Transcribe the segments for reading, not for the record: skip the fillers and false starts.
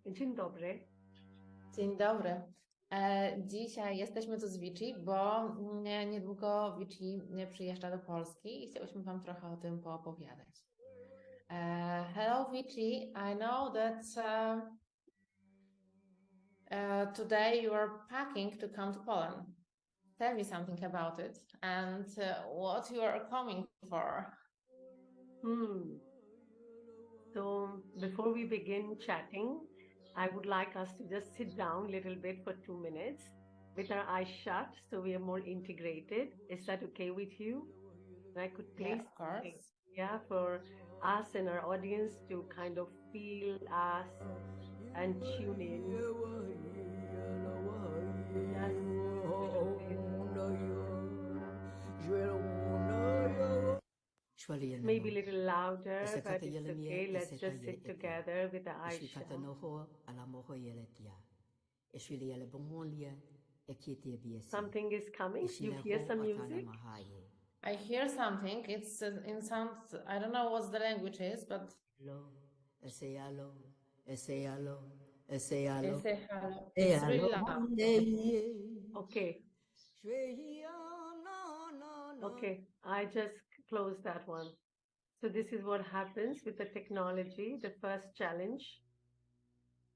Dzień dobry. Dzień dobry. Dzisiaj jesteśmy tu z Veechi, bo niedługo Veechi przyjeżdża do Polski i chciałyśmy Wam trochę o tym poopowiadać. Hello Veechi, I know that today you are packing to come to Poland. Tell me something about it and what you are coming for. So before we begin chatting, I would like us to just sit down a little bit for 2 minutes with our eyes shut so we are more integrated. Is that okay with you? I could please, of course. For us and our audience to kind of feel us and tune in. Maybe a little louder, but it's okay. Let's just sit together with the eyes shut. Something is coming. You hear some music? I hear something. It's in some, I don't know what the language is, but... Hello. It's really loud. Okay. Okay, I just closed that one. So this is what happens with the technology, the first challenge.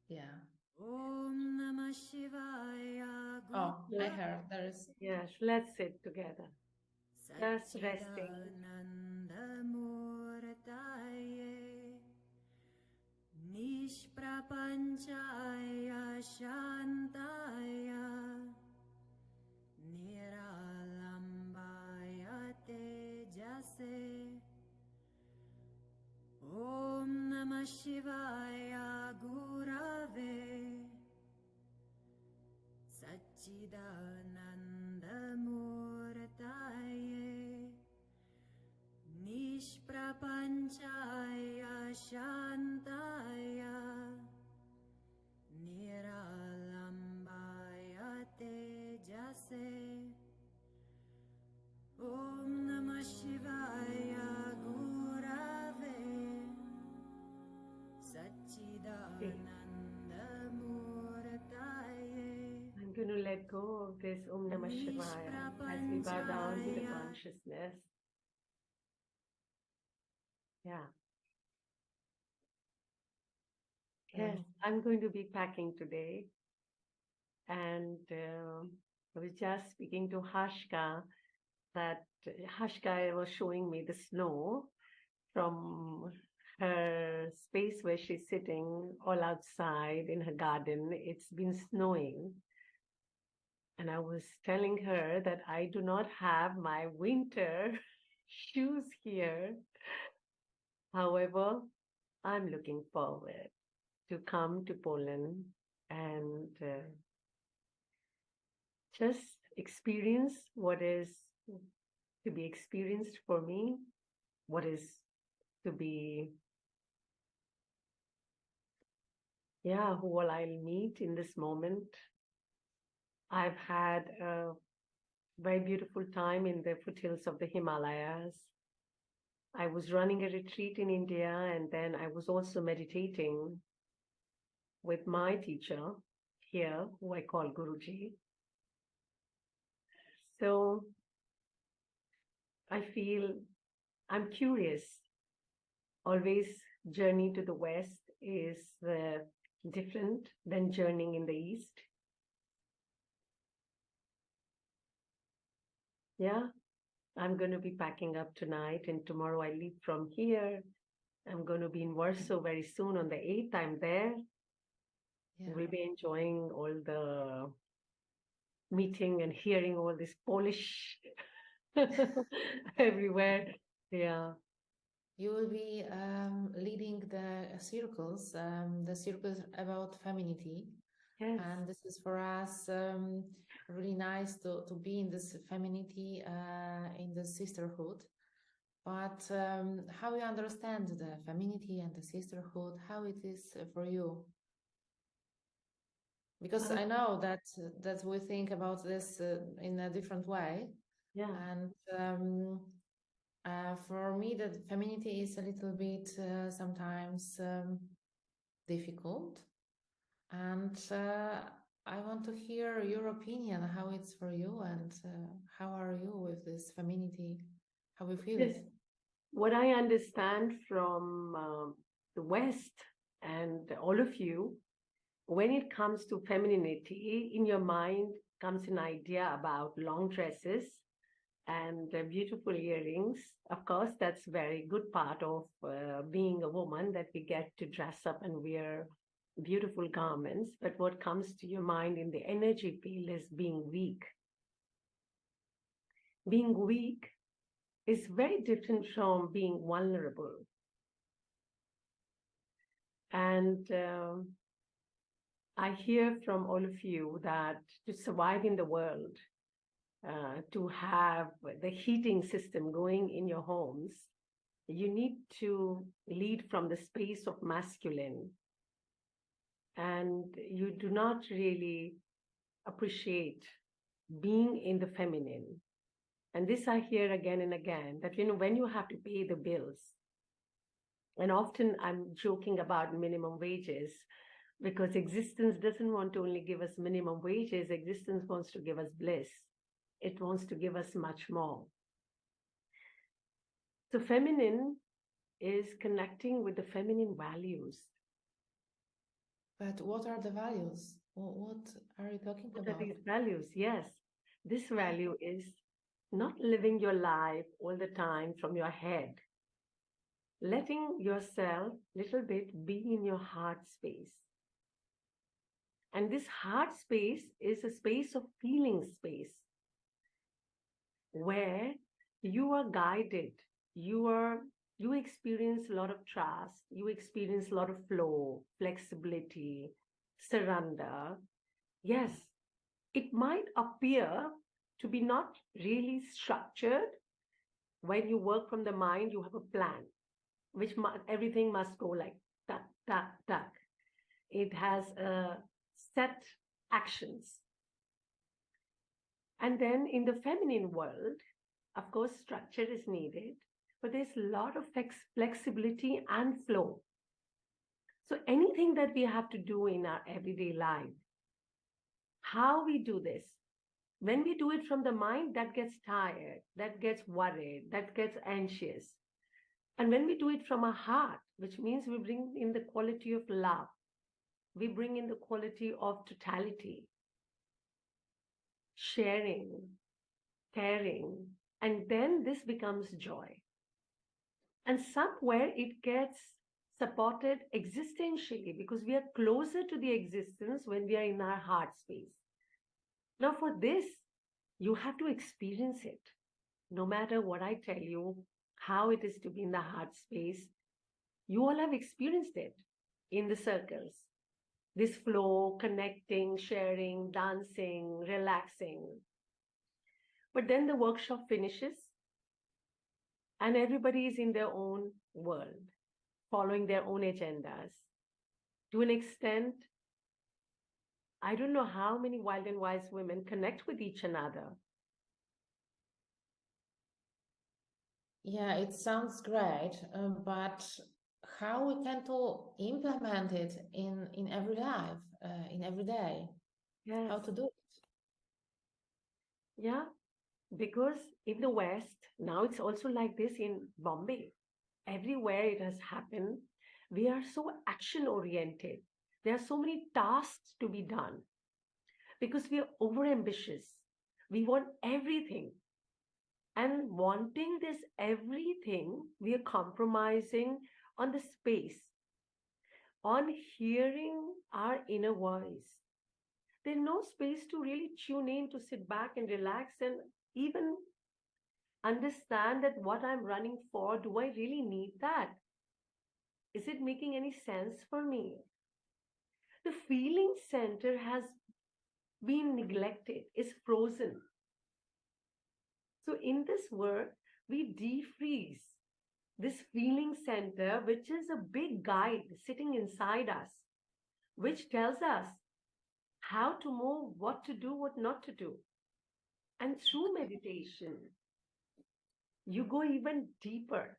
Yeah. Om Namah Shivaya. Oh, I heard there is. Yes, let's sit together. Just resting. Nishprapanchaya Shantaya Niralambaya Tejase Om Namah Shivaya Gurave Satchidanandamurtaye Nishprapanchaya Shantaya Niralambaya Tejase Om Namah Shivaya Gurave Satchidanandamurtaye. I'm going to let go of this Om Namah Shivaya as we bow down to the consciousness. Yeah. Yes, I'm going to be packing today. And I was just speaking to Halszka that Halszka was showing me the snow from her space where she's sitting all outside in her garden. It's been snowing. And I was telling her that I do not have my winter shoes here. However, I'm looking forward to come to Poland and just experience what is to be experienced for me, what is to be, who all I'll meet in this moment. I've had a very beautiful time in the foothills of the Himalayas. I was running a retreat in India, and then I was also meditating with my teacher here, who I call Guruji. So I feel I'm curious. Always journey to the West is different than journeying in the East. Yeah, I'm going to be packing up tonight, and tomorrow I leave from here. I'm going to be in Warsaw very soon on the 8th. I'm there. Yeah. We'll be enjoying all the meeting and hearing all this Polish everywhere. Yeah. You will be leading the circles about femininity. Yes. And this is for us really nice to be in this femininity, in the sisterhood. But how you understand the femininity and the sisterhood, how it is for you? Because I know that we think about this in a different way. Yeah. And for me, the femininity is a little bit sometimes difficult. And I want to hear your opinion, how it's for you, and how are you with this femininity? How you feel Yes. it? What I understand from the West and all of you, when it comes to femininity, in your mind comes an idea about long dresses and beautiful earrings. Of course, that's a very good part of being a woman, that we get to dress up and wear beautiful garments. But what comes to your mind in the energy field is being weak. Being weak is very different from being vulnerable. And I hear from all of you that to survive in the world, to have the heating system going in your homes, you need to lead from the space of masculine. And you do not really appreciate being in the feminine. And this I hear again and again, that, when you have to pay the bills, and often I'm joking about minimum wages, because existence doesn't want to only give us minimum wages, existence wants to give us bliss. It wants to give us much more. So feminine is connecting with the feminine values. But what are the values? What are you talking What are about? these values? Yes, this value is not living your life all the time from your head, letting yourself little bit be in your heart space. And this heart space is a space of feeling space, where you are guided, you experience a lot of trust, you experience a lot of flow, flexibility, surrender. Yes, it might appear to be not really structured. When you work from the mind, you have a plan, everything must go like tuck, tuck, tuck. It has set actions. And then in the feminine world, of course, structure is needed, but there's a lot of flexibility and flow. So anything that we have to do in our everyday life, how we do this, when we do it from the mind, that gets tired, that gets worried, that gets anxious. And when we do it from our heart, which means we bring in the quality of love, we bring in the quality of totality, sharing, caring, and then this becomes joy. And somewhere it gets supported existentially, because we are closer to the existence when we are in our heart space. Now, for this, you have to experience it. No matter what I tell you, how it is to be in the heart space, you all have experienced it in the circles. This flow, connecting, sharing, dancing, relaxing. But then the workshop finishes and everybody is in their own world, following their own agendas. To an extent, I don't know how many wild and wise women connect with each another. Yeah, it sounds great, but how we can to implement it in every life, in every day? Yes. How to do it? Yeah. Because in the West, now it's also like this in Bombay. Everywhere it has happened, we are so action oriented. There are so many tasks to be done because we are over ambitious. We want everything. And wanting this everything, we are compromising on the space, on hearing our inner voice. There's no space to really tune in, to sit back and relax and even understand that what I'm running for, do I really need that? Is it making any sense for me? The feeling center has been neglected, is frozen. So in this work, we defreeze this feeling center, which is a big guide sitting inside us, which tells us how to move, what to do, what not to do. And through meditation, you go even deeper.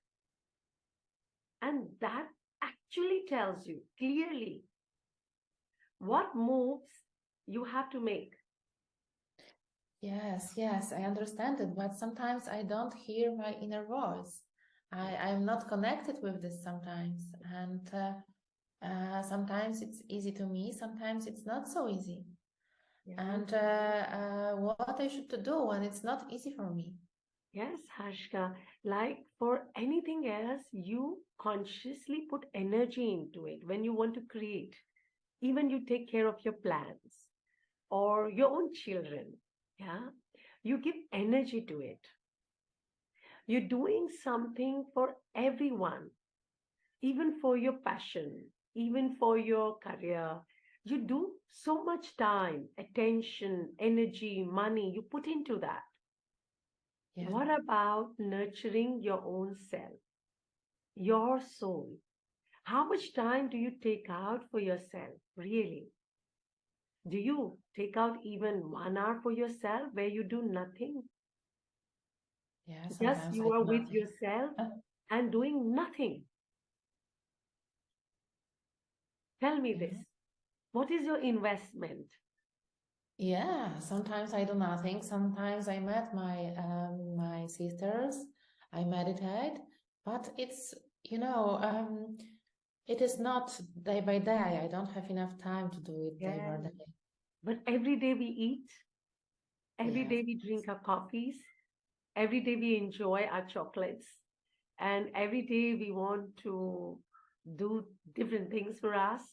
And that actually tells you clearly What moves you have to make? Yes, yes, I understand it, but sometimes I don't hear my inner voice. I'm not connected with this sometimes, and sometimes it's easy to me, sometimes it's not so easy. Yeah. And what I should do when it's not easy for me. Yes, Harshka. Like for anything else, you consciously put energy into it when you want to create. Even you take care of your plans or your own children. Yeah. You give energy to it. You're doing something for everyone, even for your passion, even for your career. You do so much time, attention, energy, money you put into that. Yeah. What about nurturing your own self, your soul? How much time do you take out for yourself, really? Do you take out even 1 hour for yourself where you do nothing? Yeah, Just sometimes I you do are with nothing. yourself and doing nothing. Tell me this. Yeah. What is your investment? Yeah, sometimes I do nothing. Sometimes I met my sisters. I meditate, but it's it is not day by day. I don't have enough time to do it day by Yeah. day. But every day we eat, every Yeah. day we drink our coffees, every day we enjoy our chocolates, and every day we want to do different things for us.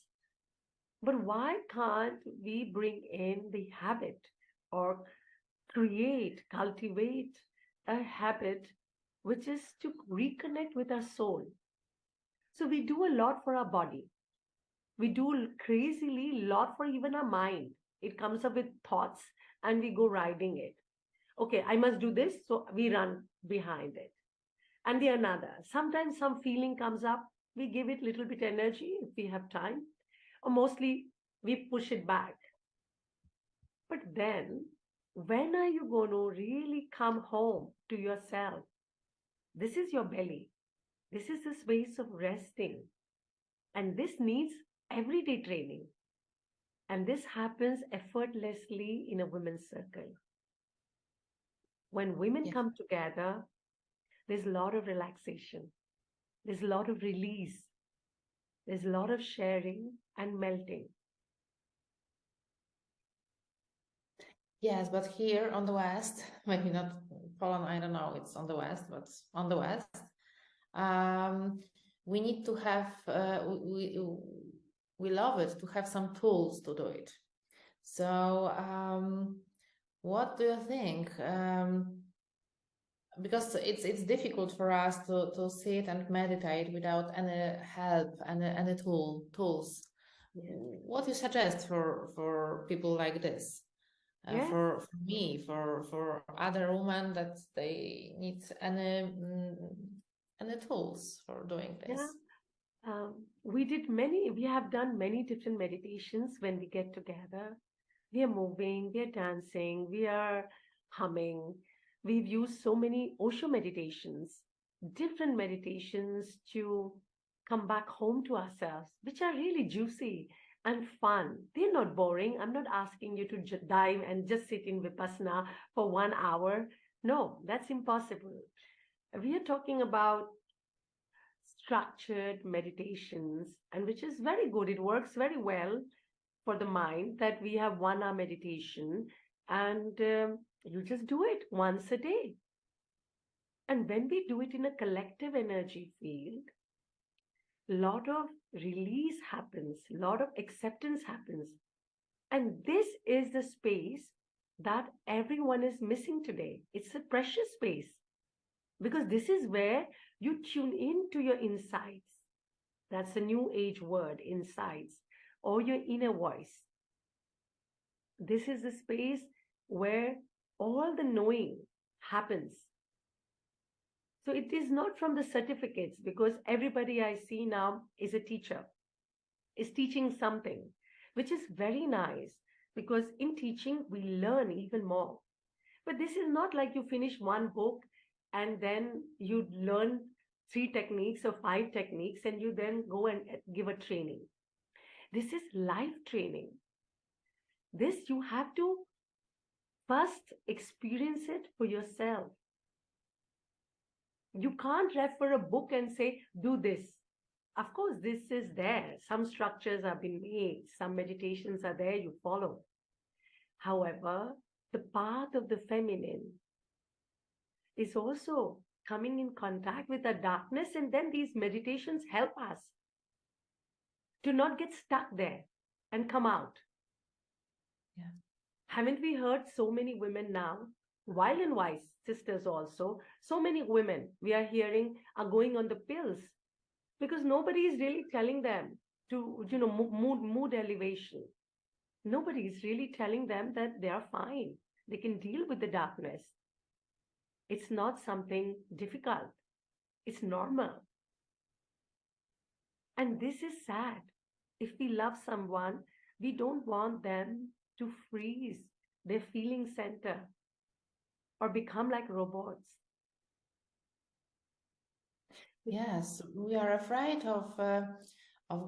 But why can't we bring in the habit or cultivate a habit which is to reconnect with our soul? So we do a lot for our body. We do crazily lot for even our mind. It comes up with thoughts and we go riding it. Okay, I must do this, so we run behind it. And the another. Sometimes some feeling comes up, we give it little bit energy if we have time, or mostly we push it back. But then, when are you going to really come home to yourself? This is your belly. This is the space of resting. And this needs everyday training. And this happens effortlessly in a women's circle. When women Yeah. come together, there's a lot of relaxation, there's a lot of release, there's a lot of sharing and melting. Yes, but here on the West, maybe not Poland, I don't know, it's on the West, but on the West, um, we need to have, we love it to have some tools to do it. So, what do you think? Because it's difficult for us to sit and meditate without any help, any tools. Yes. What do you suggest for people like this? Yes. For me, for other women that they need any tools for doing Yeah. this. We have done many different meditations when we get together. We are moving, we are dancing, we are humming. We've used so many Osho meditations, different meditations to come back home to ourselves, which are really juicy and fun. They're not boring. I'm not asking you to dive and just sit in Vipassana for 1 hour. No, that's impossible. We are talking about structured meditations, and which is very good. It works very well for the mind that we have 1 hour meditation and you just do it once a day. And when we do it in a collective energy field, lot of release happens, lot of acceptance happens. And this is the space that everyone is missing today. It's a precious space because this is where you tune in to your insights. That's a new age word, insights, or your inner voice. This is the space where all the knowing happens. So it is not from the certificates because everybody I see now is a teacher, is teaching something, which is very nice because in teaching we learn even more. But this is not like you finish one book and then you learn 3 techniques or 5 techniques and you then go and give a training. This is life training. This you have to first experience it for yourself. You can't refer a book and say, do this. Of course, this is there. Some structures have been made, some meditations are there, you follow. However, the path of the feminine is also coming in contact with the darkness, and then these meditations help us to not get stuck there and come out. Yeah. Haven't we heard so many women now, wild and wise sisters also, so many women we are hearing are going on the pills because nobody is really telling them to, mood elevation. Nobody is really telling them that they are fine. They can deal with the darkness. It's not something difficult. It's normal. And this is sad. If we love someone, we don't want them to freeze their feeling center or become like robots. Yes, we are afraid of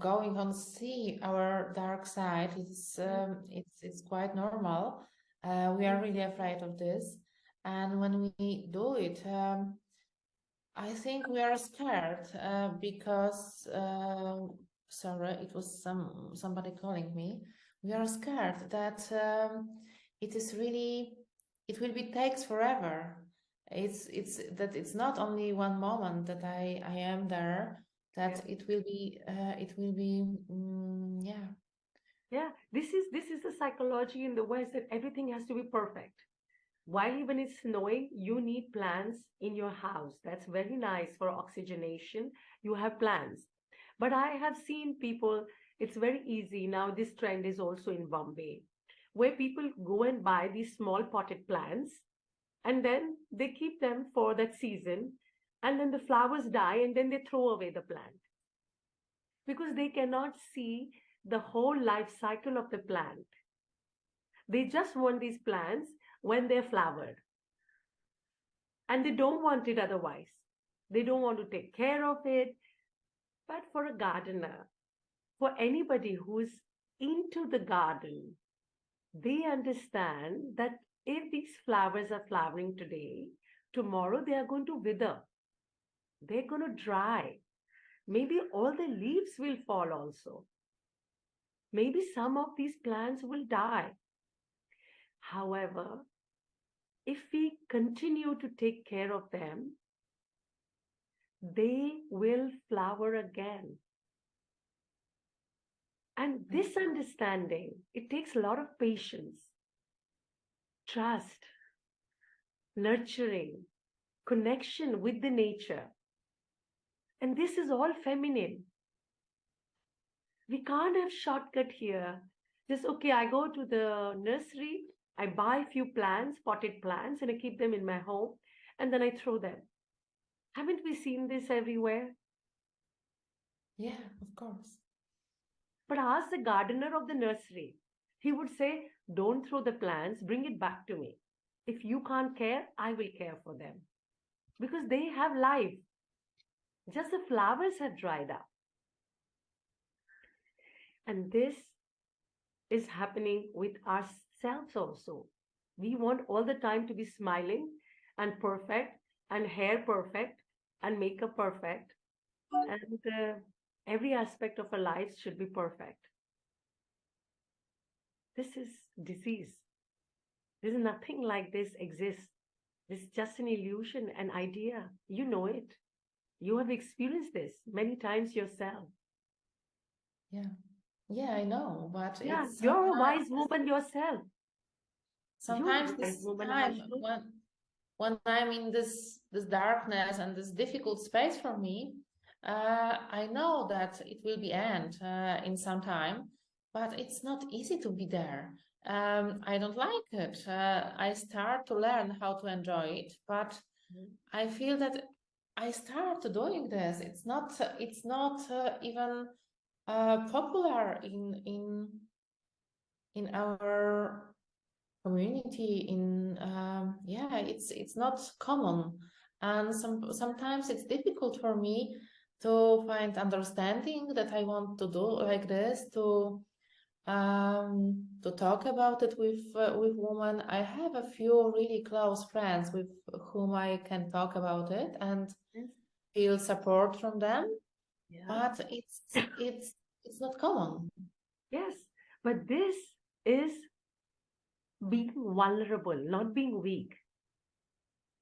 going on see our dark side. It's quite normal. We are really afraid of this, and when we do it, I think we are scared because sorry, it was somebody calling me. We are scared that it will be takes forever. It's not only one moment that I am there, that Yeah. it will be yeah. Yeah, this is the psychology in the West that everything has to be perfect. While even it's snowing, you need plants in your house. That's very nice for oxygenation. You have plants. But I have seen people, it's very easy. Now, this trend is also in Bombay, where people go and buy these small potted plants and then they keep them for that season. And then the flowers die and then they throw away the plant because they cannot see the whole life cycle of the plant. They just want these plants when they're flowered and they don't want it otherwise. They don't want to take care of it. But for a gardener, for anybody who's into the garden, they understand that if these flowers are flowering today, tomorrow they are going to wither. They're going to dry. Maybe all the leaves will fall also. Maybe some of these plants will die. However, if we continue to take care of them, they will flower again. And this understanding, it takes a lot of patience, trust, nurturing, connection with the nature. And this is all feminine. We can't have shortcut here. Just, okay, I go to the nursery, I buy a few plants, potted plants, and I keep them in my home, and then I throw them. Haven't we seen this everywhere? Yeah, of course. But ask the gardener of the nursery. He would say, don't throw the plants, bring it back to me. If you can't care, I will care for them. Because they have life. Just the flowers have dried up. And this is happening with ourselves also. We want all the time to be smiling and perfect and hair perfect and makeup perfect. And every aspect of our lives should be perfect. This is disease. There's nothing like this exists. This is just an illusion, an idea. You know it. You have experienced this many times yourself. Yeah. Yeah, I know, but Yeah, it's you're a wise woman yourself. You're sometimes a wise this woman, time Harshit. when I'm in this darkness and this difficult space for me, I know that it will be end in some time, but it's not easy to be there. I don't like it. I start to learn how to enjoy it, but I feel that I start doing this. It's not even popular in our community yeah, it's not common, and sometimes it's difficult for me to find understanding that I want to do like this, to talk about it with women. I have a few really close friends with whom I can talk about it and Yes. feel support from them, Yeah. but it's not common. Yes. But this is being vulnerable, not being weak.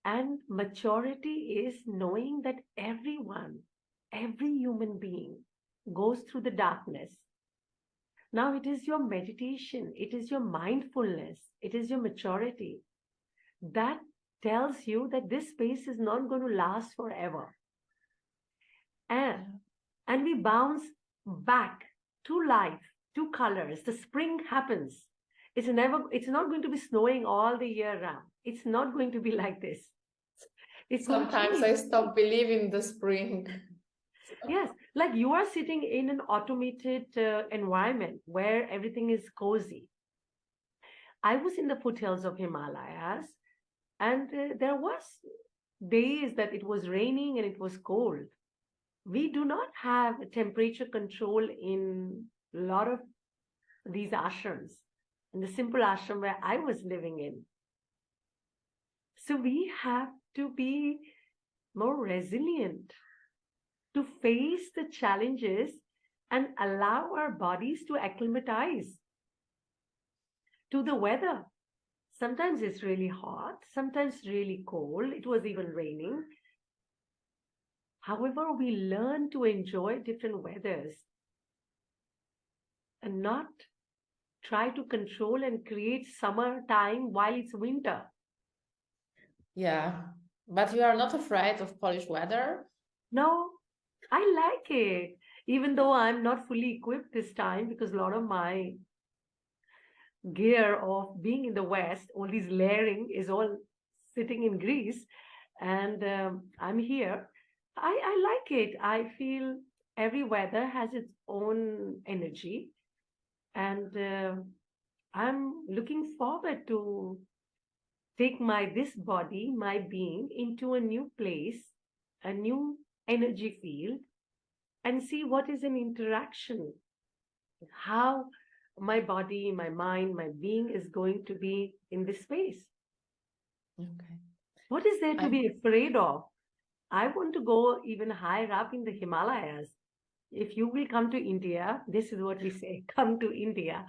And maturity is knowing that every human being goes through the darkness. Now it is your meditation, it is your mindfulness, it is your maturity that tells you that this space is not going to last forever. And, Yeah. and we bounce back to life, to colors. The spring happens. It's not going to be snowing all the year round. It's not going to be like this. It's going to Sometimes change. I stop believing the spring. Yes, like you are sitting in an automated environment where everything is cozy. I was in the foothills of Himalayas, and there was days that it was raining and it was cold. We do not have temperature control in a lot of these ashrams, in the simple ashram where I was living in. So we have to be more resilient to face the challenges and allow our bodies to acclimatize to the weather. Sometimes it's really hot, sometimes really cold. It was even raining. However, we learn to enjoy different weathers and not try to control and create summertime while it's winter. Yeah, but you are not afraid of Polish weather? No, I like it, even though I'm not fully equipped this time because a lot of my gear of being in the West, all this layering is all sitting in Greece, and I'm here. I like it. I feel every weather has its own energy, and I'm looking forward to take my this body, my being, into a new place, a new energy field, and see what is an interaction, how my body, my mind, my being is going to be in this space. Okay. What is there to I be afraid of? I want to go even higher up in the Himalayas. If you will come to India, this is what we say, come to India.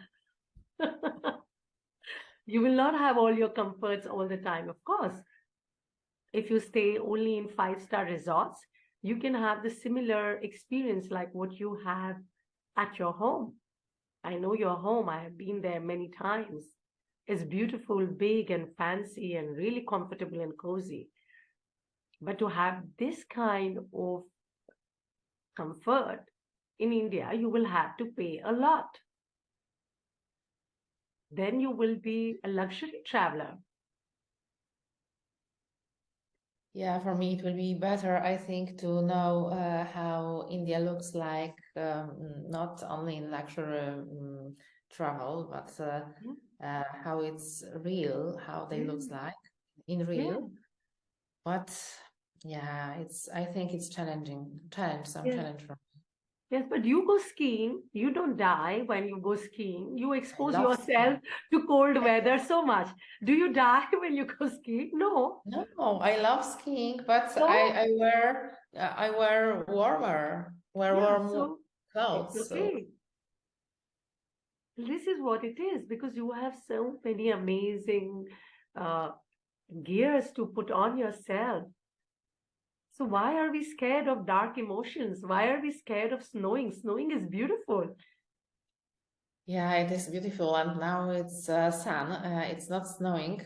You will not have all your comforts all the time, of course. If you stay only in five-star resorts, you can have the similar experience like what you have at your home. I know your home. I have been there many times. It's beautiful, big, and fancy, and really comfortable and cozy. But to have this kind of comfort in India, you will have to pay a lot. Then you will be a luxury traveler. Yeah, for me, it will be better, I think, to know how India looks like, not only in luxury travel, but how it's real, how they looks Yeah, like in yeah, real. But yeah, I think it's some yeah. challenge for me. Yes, but you go skiing, you don't die when you go skiing. You I expose love yourself skiing. to cold weather so much. Do you die when you go skiing? No. No, I love skiing, but So, I wear yeah, warm so it's clothes. So okay. This is what it is because you have so many amazing uh, gears to put on yourself. So why are we scared of dark emotions? Why are we scared of snowing? Snowing is beautiful. yeah, it is beautiful, and now it's sun. It's not snowing.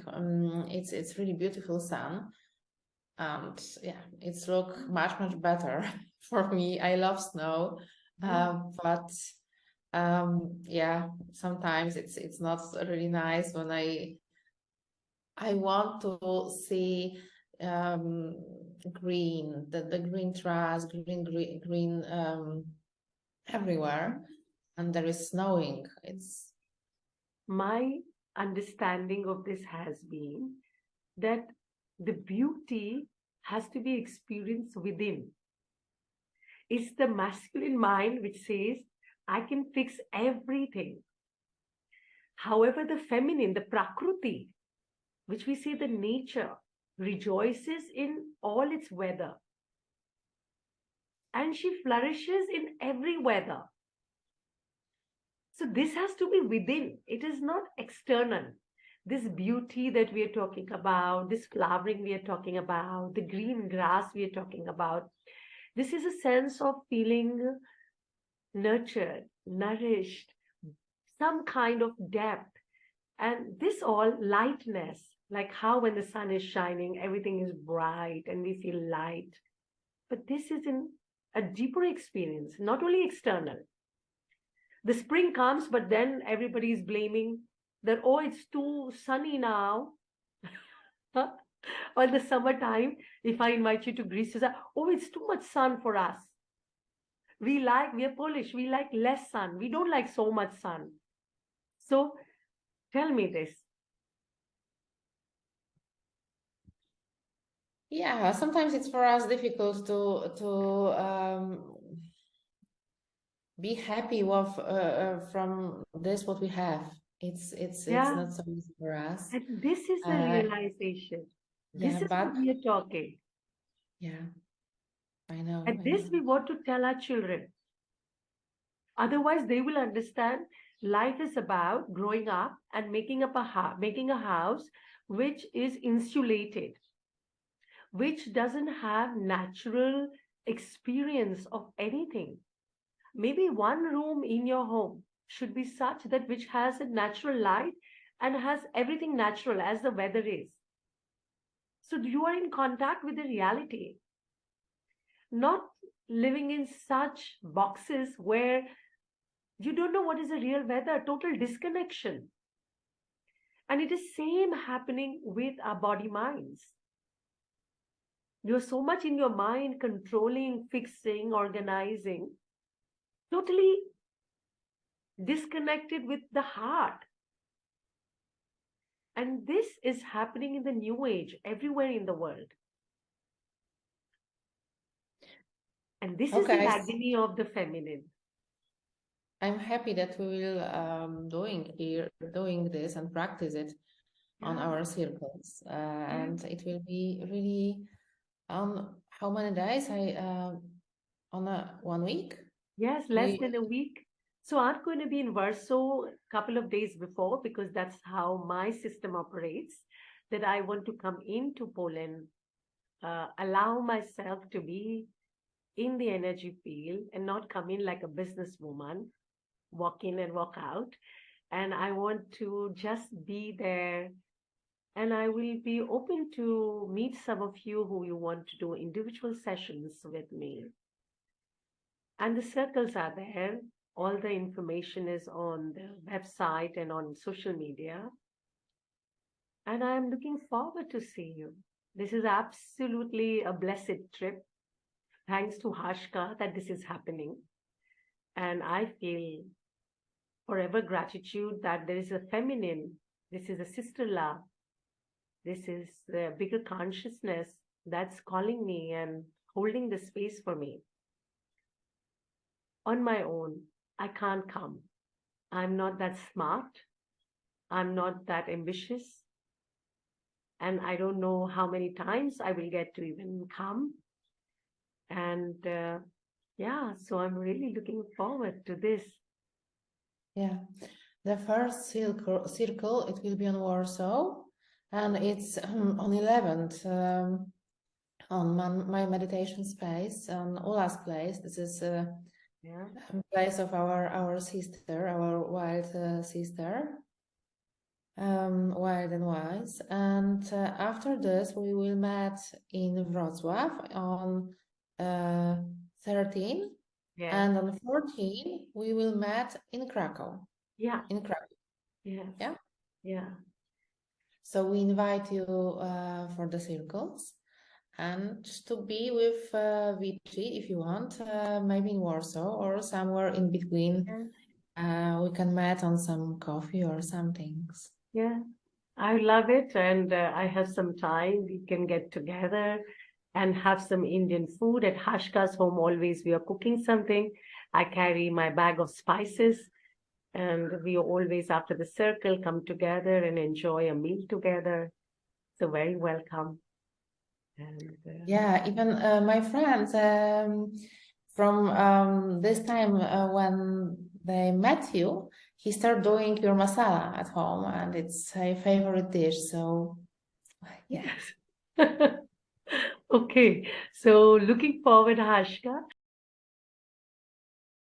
It's really beautiful sun, and yeah, it's look much better for me. I love snow, Yeah. but yeah, sometimes it's not really nice when I want to see um, green, the green grass, green everywhere, and there is snowing. It's My understanding of this has been that the beauty has to be experienced within. It's the masculine mind which says, I can fix everything. However, the feminine, the Prakruti, which we say the nature, rejoices in all its weather. And she flourishes in every weather. So this has to be within. It is not external. This beauty that we are talking about, this flowering we are talking about, the green grass we are talking about, this is a sense of feeling nurtured, nourished, some kind of depth. And this all lightness, like how when the sun is shining, everything is bright and we feel light. But this is in a deeper experience, not only external. The spring comes, but then everybody is blaming that, oh, it's too sunny now. Or the summertime, if I invite you to Greece, you say, oh, it's too much sun for us. We are Polish, we like less sun. We don't like so much sun. So tell me this. Yeah, sometimes it's for us difficult to be happy with from this what we have. It's not so easy for us. And this is the realization. This Yeah, is what we are talking. Yeah, I know. And this we want to tell our children. Otherwise, they will understand life is about growing up and making a house which is insulated, which doesn't have natural experience of anything. Maybe one room in your home should be such that which has a natural light and has everything natural as the weather is. So you are in contact with the reality, not living in such boxes where you don't know what is the real weather, total disconnection. And it is same happening with our body minds. You're so much in your mind, controlling, fixing, organizing, totally disconnected with the heart. And this is happening in the new age, everywhere in the world. And this is the agony of the feminine. I'm happy that we will doing this and practice it on our circles, and it will be really on how many days? On 1 week? Yes, less than a week. So I'm going to be in Warsaw a couple of days before, because that's how my system operates, that I want to come into Poland, allow myself to be in the energy field and not come in like a businesswoman, walk in and walk out. And I want to just be there. And I will be open to meet some of you who you want to do individual sessions with me. And the circles are there. All the information is on the website and on social media. And I'm looking forward to see you. This is absolutely a blessed trip. Thanks to Halszka that this is happening. And I feel forever gratitude that there is a feminine, this is a sister love, this is a bigger consciousness that's calling me and holding the space for me. On my own, I can't come. I'm not that smart. I'm not that ambitious. And I don't know how many times I will get to even come. And yeah, so I'm really looking forward to this. Yeah, the first circle, it will be on Warsaw, and it's on 11th on my meditation space, on Ula's place. This is a place of our sister, our wild sister, Wild and Wise. And after this, we will meet in Wrocław on 13. Yeah. And on 14, we will meet in Krakow. Yeah. In Krakow. Yes. Yeah. Yeah. So we invite you for the circles and to be with Veechi if you want, maybe in Warsaw or somewhere in between. Yeah. We can meet on some coffee or some things. Yeah, I love it. And I have some time. We can get together and have some Indian food. At Halszka's home, always we are cooking something. I carry my bag of spices, and we always, after the circle, come together and enjoy a meal together. So very welcome. And Yeah, even my friends from this time when they met you, he started doing your masala at home, and it's a favorite dish. So, yeah. yes. Okay, so looking forward, Halszka.